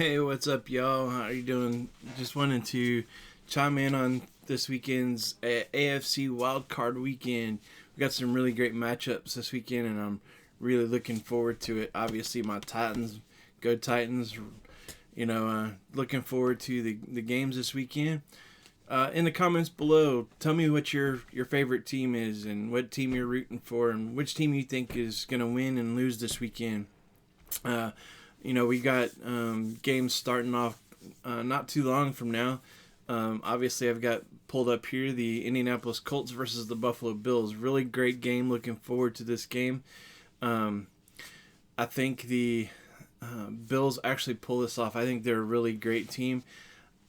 Hey, what's up, y'all? How are you doing? Just wanted to chime in on this weekend's AFC Wildcard Weekend. We got some really great matchups this weekend, and I'm really looking forward to it. Obviously, my Titans, go Titans. Looking forward to the games this weekend. In the comments below, tell me what your favorite team is and what team you're rooting for and which team you think is going to win and lose this weekend. We got games starting off not too long from now. Obviously, I've got pulled up here the Indianapolis Colts versus the Buffalo Bills. Really great game. Looking forward to this game. I think the Bills actually pull this off. I think they're a really great team.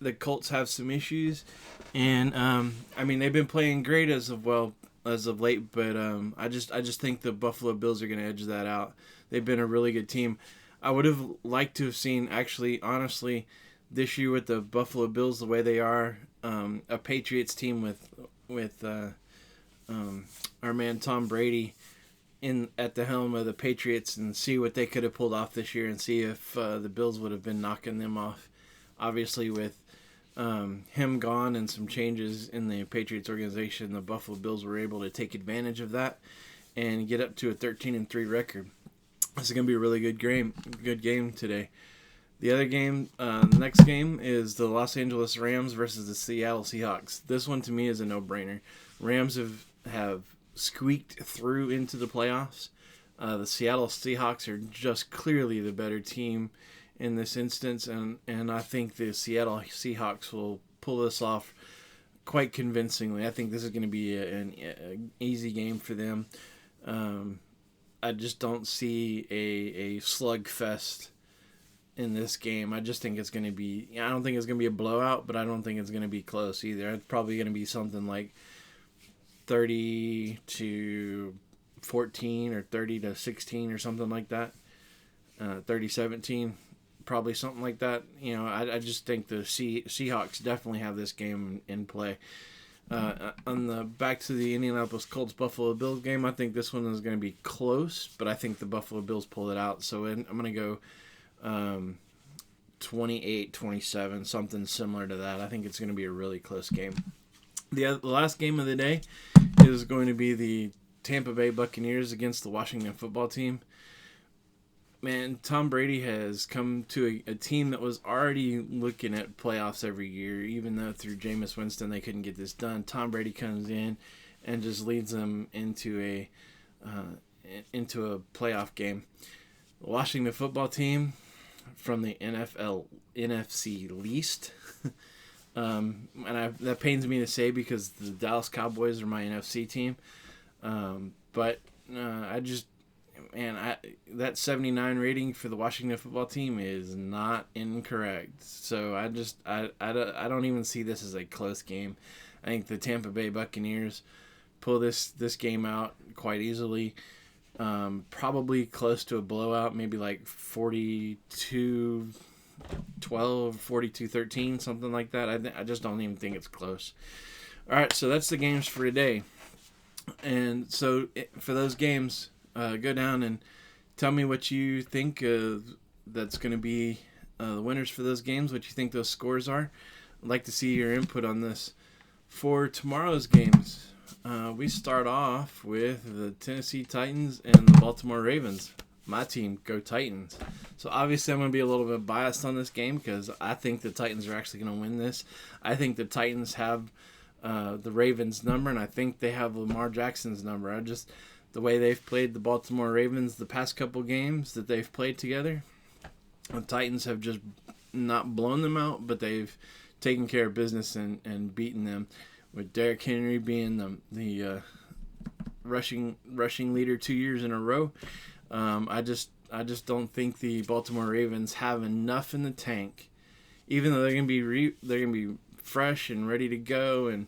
The Colts have some issues, and they've been playing great as of late. But I just think the Buffalo Bills are going to edge that out. They've been a really good team. I would have liked to have seen, actually, honestly, this year with the Buffalo Bills the way they are, a Patriots team with our man Tom Brady at the helm of the Patriots, and see what they could have pulled off this year and see if the Bills would have been knocking them off. Obviously, with him gone and some changes in the Patriots organization, the Buffalo Bills were able to take advantage of that and get up to a 13-3 record. This is going to be a really good game today. The other game, the next game, is the Los Angeles Rams versus the Seattle Seahawks. This one, to me, is a no-brainer. Rams have squeaked through into the playoffs. The Seattle Seahawks are just clearly the better team in this instance, and I think the Seattle Seahawks will pull this off quite convincingly. I think this is going to be an easy game for them. I just don't see a slugfest in this game. I just think it's going to be... I don't think it's going to be a blowout, but I don't think it's going to be close either. It's probably going to be something like 30-14 or 30-16 or something like that. 30-17, probably something like that. I just think the Seahawks definitely have this game in play. On the back to the Indianapolis Colts Buffalo Bills game, I think this one is going to be close, but I think the Buffalo Bills pull it out. So I'm going to go 28-27, something similar to that. I think it's going to be a really close game. The last game of the day is going to be the Tampa Bay Buccaneers against the Washington Football Team. Man, Tom Brady has come to a team that was already looking at playoffs every year, even though through Jameis Winston they couldn't get this done. Tom Brady comes in and just leads them into a playoff game. The Washington Football Team from the NFC least, that pains me to say because the Dallas Cowboys are my NFC team, but that 79 rating for the Washington Football Team is not incorrect. So I don't even see this as a close game. I think the Tampa Bay Buccaneers pull this game out quite easily. Probably close to a blowout, maybe like 42-12, 42-13, something like that. I just don't even think it's close. All right, so that's the games for today. And so for those games, go down and tell me what you think that's going to be the winners for those games, what you think those scores are. I'd like to see your input on this. For tomorrow's games, we start off with the Tennessee Titans and the Baltimore Ravens. My team, go Titans. So obviously I'm going to be a little bit biased on this game because I think the Titans are actually going to win this. I think the Titans have the Ravens' number, and I think they have Lamar Jackson's number. The way they've played the Baltimore Ravens the past couple games that they've played together, the Titans have just not blown them out, but they've taken care of business and beaten them, with Derrick Henry being the rushing leader 2 years in a row. I just don't think the Baltimore Ravens have enough in the tank, even though they're gonna be fresh and ready to go, and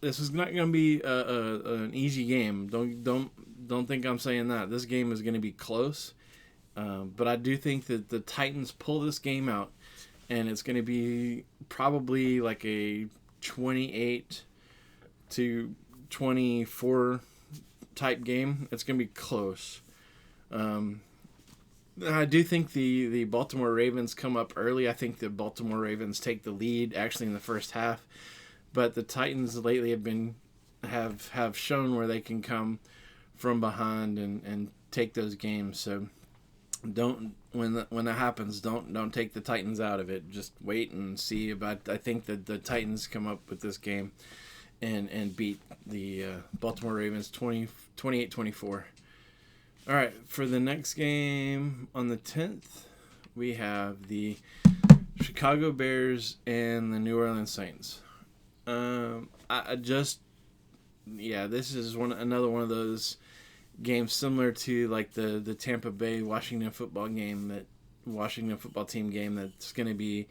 this is not going to be an easy game. Don't think I'm saying that. This game is going to be close, but I do think that the Titans pull this game out, and it's going to be probably like a 28-24 type game. It's going to be close. I do think the Baltimore Ravens come up early. I think the Baltimore Ravens take the lead actually in the first half, but the Titans lately have shown where they can come from behind and take those games. So don't when that happens, don't take the Titans out of it. Just wait and see. But I think that the Titans come up with this game and beat the Baltimore Ravens 28-24. All right, for the next game on the 10th, we have the Chicago Bears and the New Orleans Saints. This is another one of those games similar to like the Tampa Bay Washington football team game that's going to be.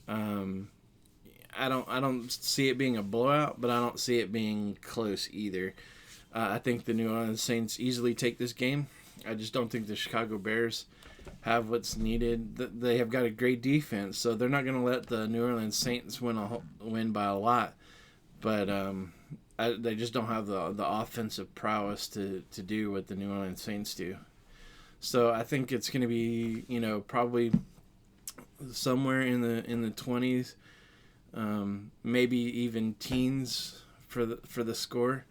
I don't see it being a blowout, but I don't see it being close either. I think the New Orleans Saints easily take this game. I just don't think the Chicago Bears have what's needed. They have got a great defense, so they're not going to let the New Orleans Saints win by a lot. But they just don't have the offensive prowess to do what the New Orleans Saints do. So I think it's going to be probably somewhere in the 20s, maybe even teens for the score.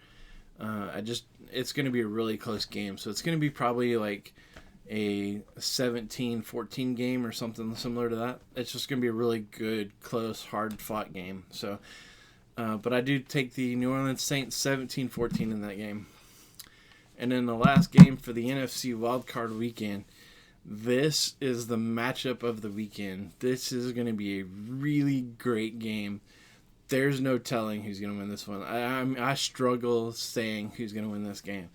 It's going to be a really close game. So it's going to be probably like a 17-14 game or something similar to that. It's just going to be a really good, close, hard-fought game. So, but I do take the New Orleans Saints 17-14 in that game. And then the last game for the NFC wildcard weekend, this is the matchup of the weekend. This is going to be a really great game. There's no telling who's going to win this one. I struggle saying who's going to win this game.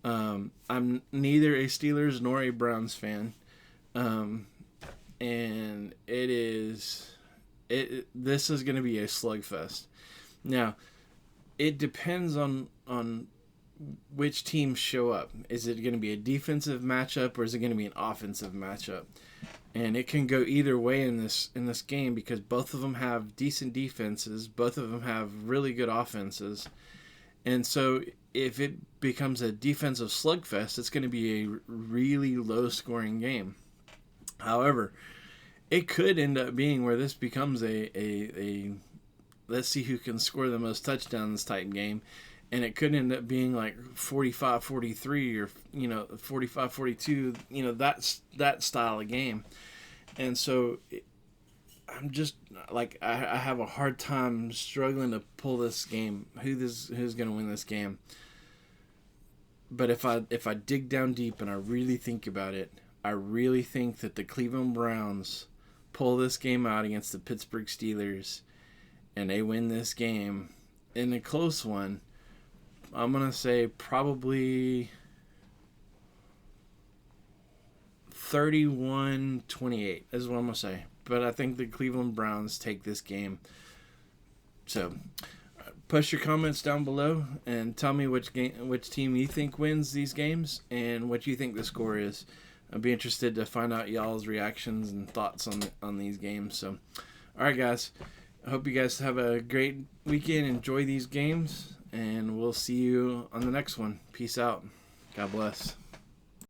I'm neither a Steelers nor a Browns fan, and this is going to be a slugfest. Now, it depends on which teams show up. Is it going to be a defensive matchup or is it going to be an offensive matchup? And it can go either way in this game because both of them have decent defenses, both of them have really good offenses. And so if it becomes a defensive slugfest, it's going to be a really low-scoring game. However, it could end up being where this becomes a let's see who can score the most touchdowns type game. And it could end up being like 45-43 or 45-42, that style of game. And so I'm just like I have a hard time struggling to pull this game. Who's going to win this game? But if I dig down deep and I really think about it, I really think that the Cleveland Browns pull this game out against the Pittsburgh Steelers, and they win this game in a close one. I'm going to say probably 31-28 is what I'm going to say. But I think the Cleveland Browns take this game. So, post your comments down below and tell me which team you think wins these games and what you think the score is. I'd be interested to find out y'all's reactions and thoughts on these games. So, all right, guys. I hope you guys have a great weekend. Enjoy these games. And we'll see you on the next one. Peace out. God bless.